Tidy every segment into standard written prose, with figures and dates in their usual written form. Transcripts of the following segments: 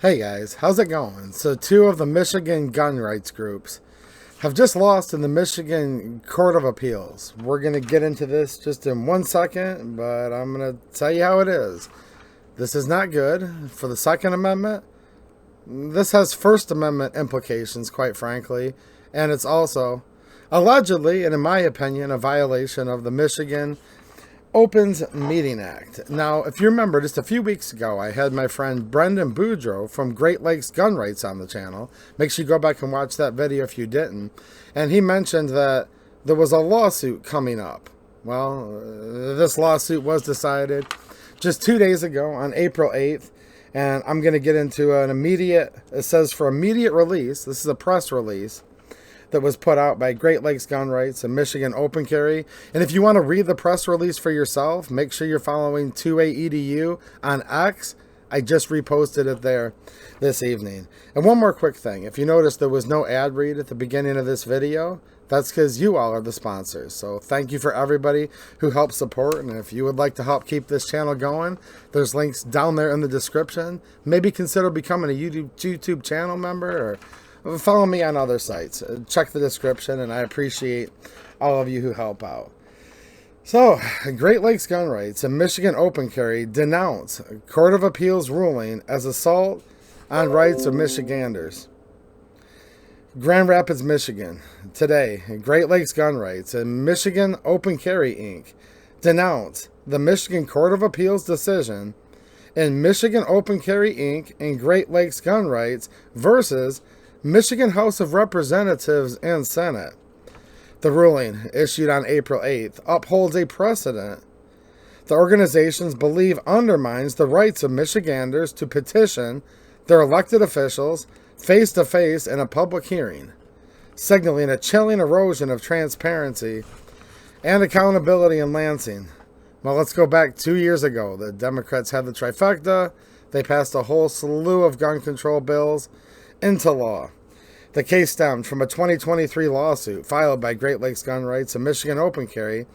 Hey guys, how's it going? So, two of the Michigan gun rights groups have just lost in the Michigan Court of Appeals. We're going to get into this just in 1 second, but I'm going to tell you how it is. This is not good for the Second Amendment. This has First Amendment implications, quite frankly, and it's also allegedly, and in my opinion, a violation of the Michigan Opens Meeting Act. Now, if you remember, just a few weeks ago, I had my friend Brendan Boudreau from Great Lakes Gun Rights on the channel. Make sure you go back and watch that video if you didn't. And he mentioned that there was a lawsuit coming up. Well, this lawsuit was decided just 2 days ago on April 8th. And I'm going to get into it says for immediate release. This is a press release that was put out by Great Lakes Gun Rights and Michigan Open Carry. And if you want to read the press release for yourself, make sure you're following 2A Edu on X. I just reposted it there this evening. And one more quick thing. If you notice there was no ad read at the beginning of this video, that's because you all are the sponsors. So thank you for everybody who helps support. And if you would like to help keep this channel going, there's links down there in the description. Maybe consider becoming a YouTube channel member or follow me on other sites. Check the description, and I appreciate all of you who help out. So, Great Lakes Gun Rights and Michigan Open Carry denounce Court of Appeals ruling as assault on rights of Michiganders. Grand Rapids, Michigan. Today, Great Lakes Gun Rights and Michigan Open Carry, Inc. denounce the Michigan Court of Appeals decision in Michigan Open Carry, Inc. and Great Lakes Gun Rights versus Michigan House of Representatives and Senate. The ruling, issued on April 8th, upholds a precedent the organizations believe undermines the rights of Michiganders to petition their elected officials face-to-face in a public hearing, signaling a chilling erosion of transparency and accountability in Lansing. Well, let's go back 2 years ago. The Democrats had the trifecta. They passed a whole slew of gun control bills into law. The case stemmed from a 2023 lawsuit filed by Great Lakes Gun Rights and Michigan Open Carry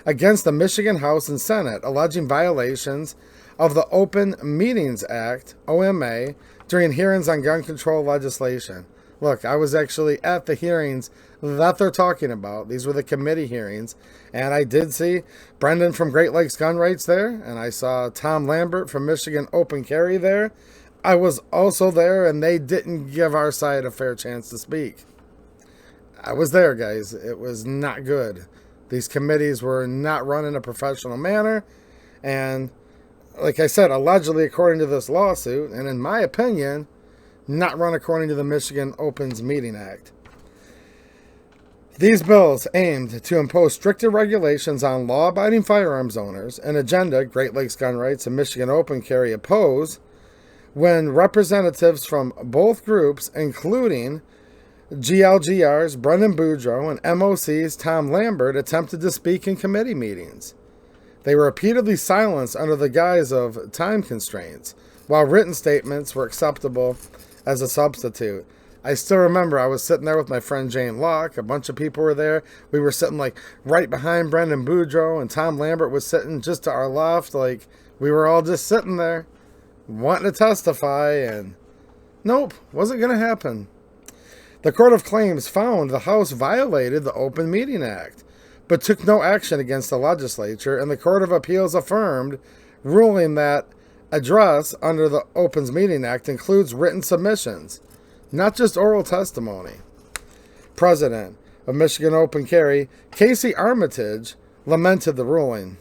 against the Michigan House and Senate, alleging violations of the Open Meetings Act, OMA, during hearings on gun control legislation. Look, I was actually at the hearings that they're talking about. These were the committee hearings, and I did see Brendan from Great Lakes Gun Rights there, and I saw Tom Lambert from Michigan Open Carry there. I was also there, and they didn't give our side a fair chance to speak. I was there, guys. It was not good. These committees were not run in a professional manner, and like I said, allegedly according to this lawsuit, and in my opinion, not run according to the Michigan Opens Meeting Act. These bills aimed to impose stricter regulations on law-abiding firearms owners, an agenda Great Lakes Gun Rights and Michigan Open Carry oppose, when representatives from both groups, including GLGR's Brendan Boudreau and MOC's Tom Lambert, attempted to speak in committee meetings. They were repeatedly silenced under the guise of time constraints, while written statements were acceptable as a substitute. I still remember I was sitting there with my friend Jane Locke. A bunch of people were there. We were sitting like right behind Brendan Boudreau, and Tom Lambert was sitting just to our left. Like, we were all just sitting there wanting to testify, and nope, wasn't going to happen. The Court of Claims found the House violated the Open Meeting Act, but took no action against the legislature, and the Court of Appeals affirmed, ruling that address under the Opens Meeting Act includes written submissions, not just oral testimony. President of Michigan Open Carry, Casey Armitage, lamented the ruling.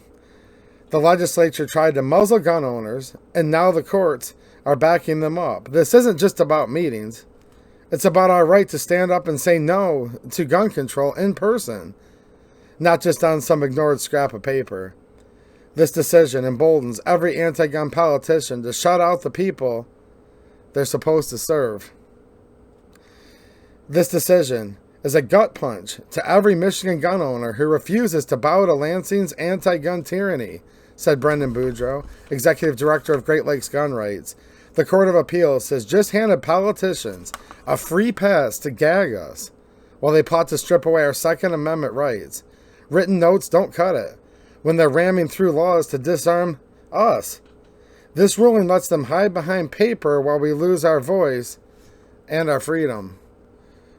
The legislature tried to muzzle gun owners, and now the courts are backing them up. This isn't just about meetings. It's about our right to stand up and say no to gun control in person, not just on some ignored scrap of paper. This decision emboldens every anti-gun politician to shut out the people they're supposed to serve. This decision is a gut punch to every Michigan gun owner who refuses to bow to Lansing's anti-gun tyranny, said Brendan Boudreau, Executive Director of Great Lakes Gun Rights. The Court of Appeals has just handed politicians a free pass to gag us while they plot to strip away our Second Amendment rights. Written notes don't cut it when they're ramming through laws to disarm us. This ruling lets them hide behind paper while we lose our voice and our freedom.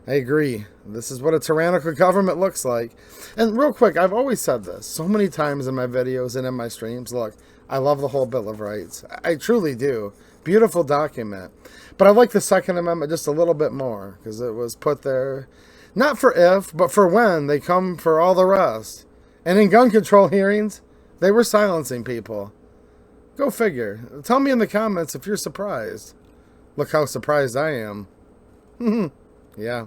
I agree. This is what a tyrannical government looks like. And real quick, I've always said this so many times in my videos and in my streams. Look, I love the whole Bill of Rights. I truly do. Beautiful document. But I like the Second Amendment just a little bit more because it was put there not for if, but for when they come for all the rest. And in gun control hearings, they were silencing people. Go figure. Tell me in the comments if you're surprised. Look how surprised I am. Yeah.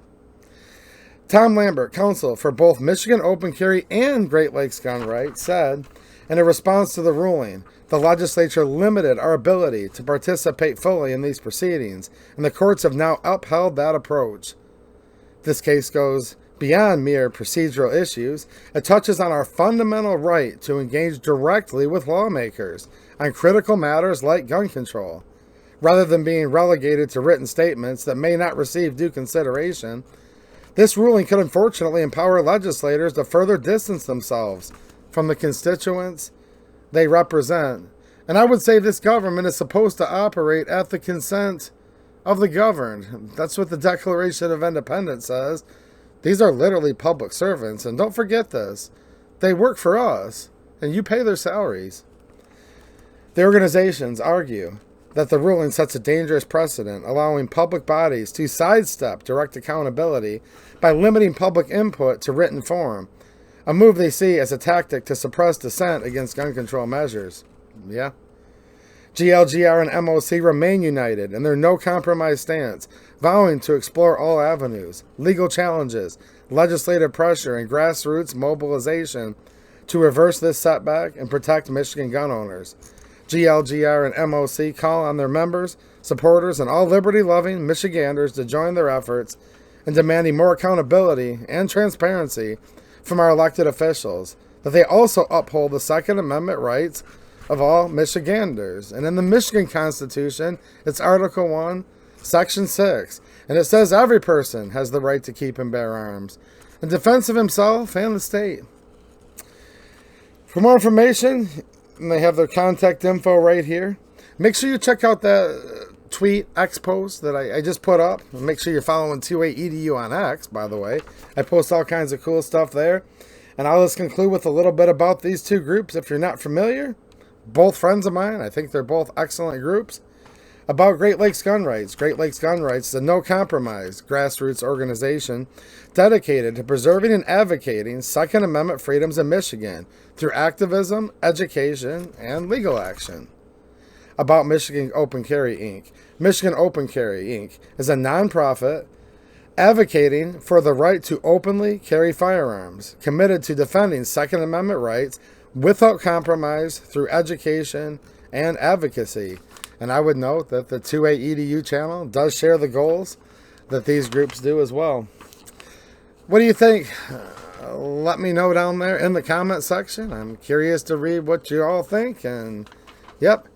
Tom Lambert, counsel for both Michigan Open Carry and Great Lakes Gun Rights, said, in a response to the ruling, the legislature limited our ability to participate fully in these proceedings, and the courts have now upheld that approach. This case goes beyond mere procedural issues. It touches on our fundamental right to engage directly with lawmakers on critical matters like gun control. Rather than being relegated to written statements that may not receive due consideration, this ruling could unfortunately empower legislators to further distance themselves from the constituents they represent. And I would say this government is supposed to operate at the consent of the governed. That's what the Declaration of Independence says. These are literally public servants, and don't forget this. They work for us, and you pay their salaries. The organizations argue that the ruling sets a dangerous precedent, allowing public bodies to sidestep direct accountability by limiting public input to written form, a move they see as a tactic to suppress dissent against gun control measures. Yeah. GLGR and MOC remain united in their no-compromise stance, vowing to explore all avenues, legal challenges, legislative pressure, and grassroots mobilization to reverse this setback and protect Michigan gun owners. GLGR and MOC call on their members, supporters, and all liberty-loving Michiganders to join their efforts in demanding more accountability and transparency from our elected officials, that they also uphold the Second Amendment rights of all Michiganders. And in the Michigan Constitution, it's Article 1, Section 6, and it says every person has the right to keep and bear arms in defense of himself and the state. For more information, and they have their contact info right here. Make sure you check out that tweet X post that I just put up. Make sure you're following 28EDU on X, by the way. I post all kinds of cool stuff there. And I'll just conclude with a little bit about these two groups. If you're not familiar, both friends of mine. I think they're both excellent groups. About Great Lakes Gun Rights. Great Lakes Gun Rights is a no-compromise grassroots organization dedicated to preserving and advocating Second Amendment freedoms in Michigan through activism, education, and legal action. About Michigan Open Carry, Inc. Michigan Open Carry, Inc. is a nonprofit advocating for the right to openly carry firearms, committed to defending Second Amendment rights without compromise through education and advocacy. And I would note that the 28EDU channel does share the goals that these groups do as well. What do you think? Let me know down there in the comment section. I'm curious to read what you all think. And, yep,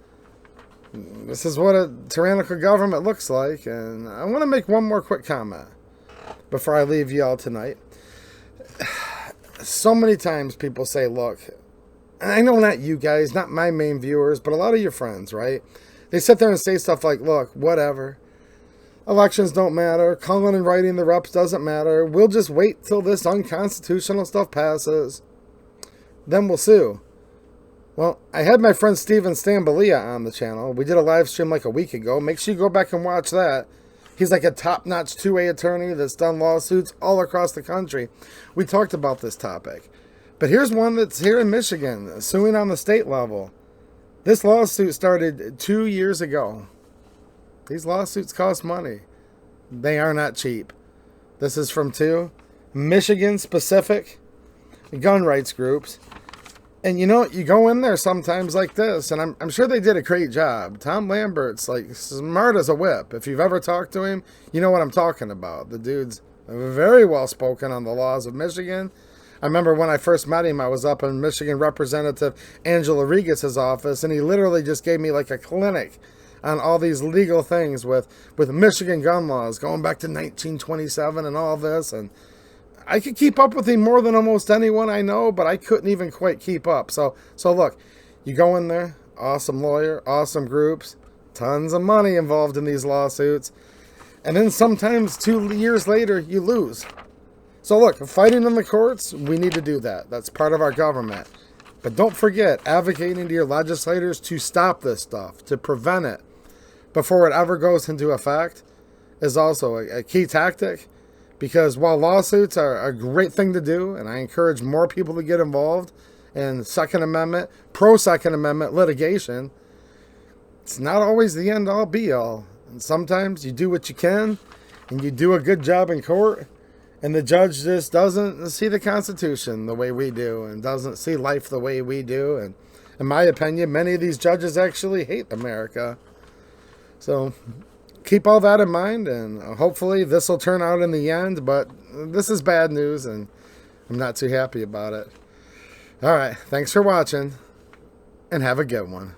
this is what a tyrannical government looks like. And I want to make one more quick comment before I leave you all tonight. So many times people say, look, I know not you guys, not my main viewers, but a lot of your friends, right? They sit there and say stuff like, look, whatever. Elections don't matter. Calling and writing the reps doesn't matter. We'll just wait till this unconstitutional stuff passes. Then we'll sue. Well, I had my friend Steven Stambalia on the channel. We did a live stream like a week ago. Make sure you go back and watch that. He's like a top-notch 2A attorney that's done lawsuits all across the country. We talked about this topic. But here's one that's here in Michigan, suing on the state level. This lawsuit started 2 years ago. These lawsuits cost money. They are not cheap. This is from two Michigan-specific gun rights groups. And you know, you go in there sometimes like this, and I'm sure they did a great job. Tom Lambert's like smart as a whip. If you've ever talked to him, you know what I'm talking about. The dude's very well spoken on the laws of Michigan. I remember when I first met him, I was up in Michigan Representative Angela Regis's office, and he literally just gave me like a clinic on all these legal things with Michigan gun laws going back to 1927 and all this. And I could keep up with him more than almost anyone I know, but I couldn't even quite keep up. So look, you go in there, awesome lawyer, awesome groups, tons of money involved in these lawsuits. And then sometimes 2 years later, you lose. So look, fighting in the courts, we need to do that. That's part of our government. But don't forget, advocating to your legislators to stop this stuff, to prevent it before it ever goes into effect, is also a key tactic. Because while lawsuits are a great thing to do, and I encourage more people to get involved in Second Amendment, pro-Second Amendment litigation, it's not always the end-all, be-all. And sometimes you do what you can, and you do a good job in court, and the judge just doesn't see the Constitution the way we do, and doesn't see life the way we do. And in my opinion, many of these judges actually hate America. So keep all that in mind, and hopefully this will turn out in the end. But this is bad news, and I'm not too happy about it. All right, thanks for watching, and have a good one.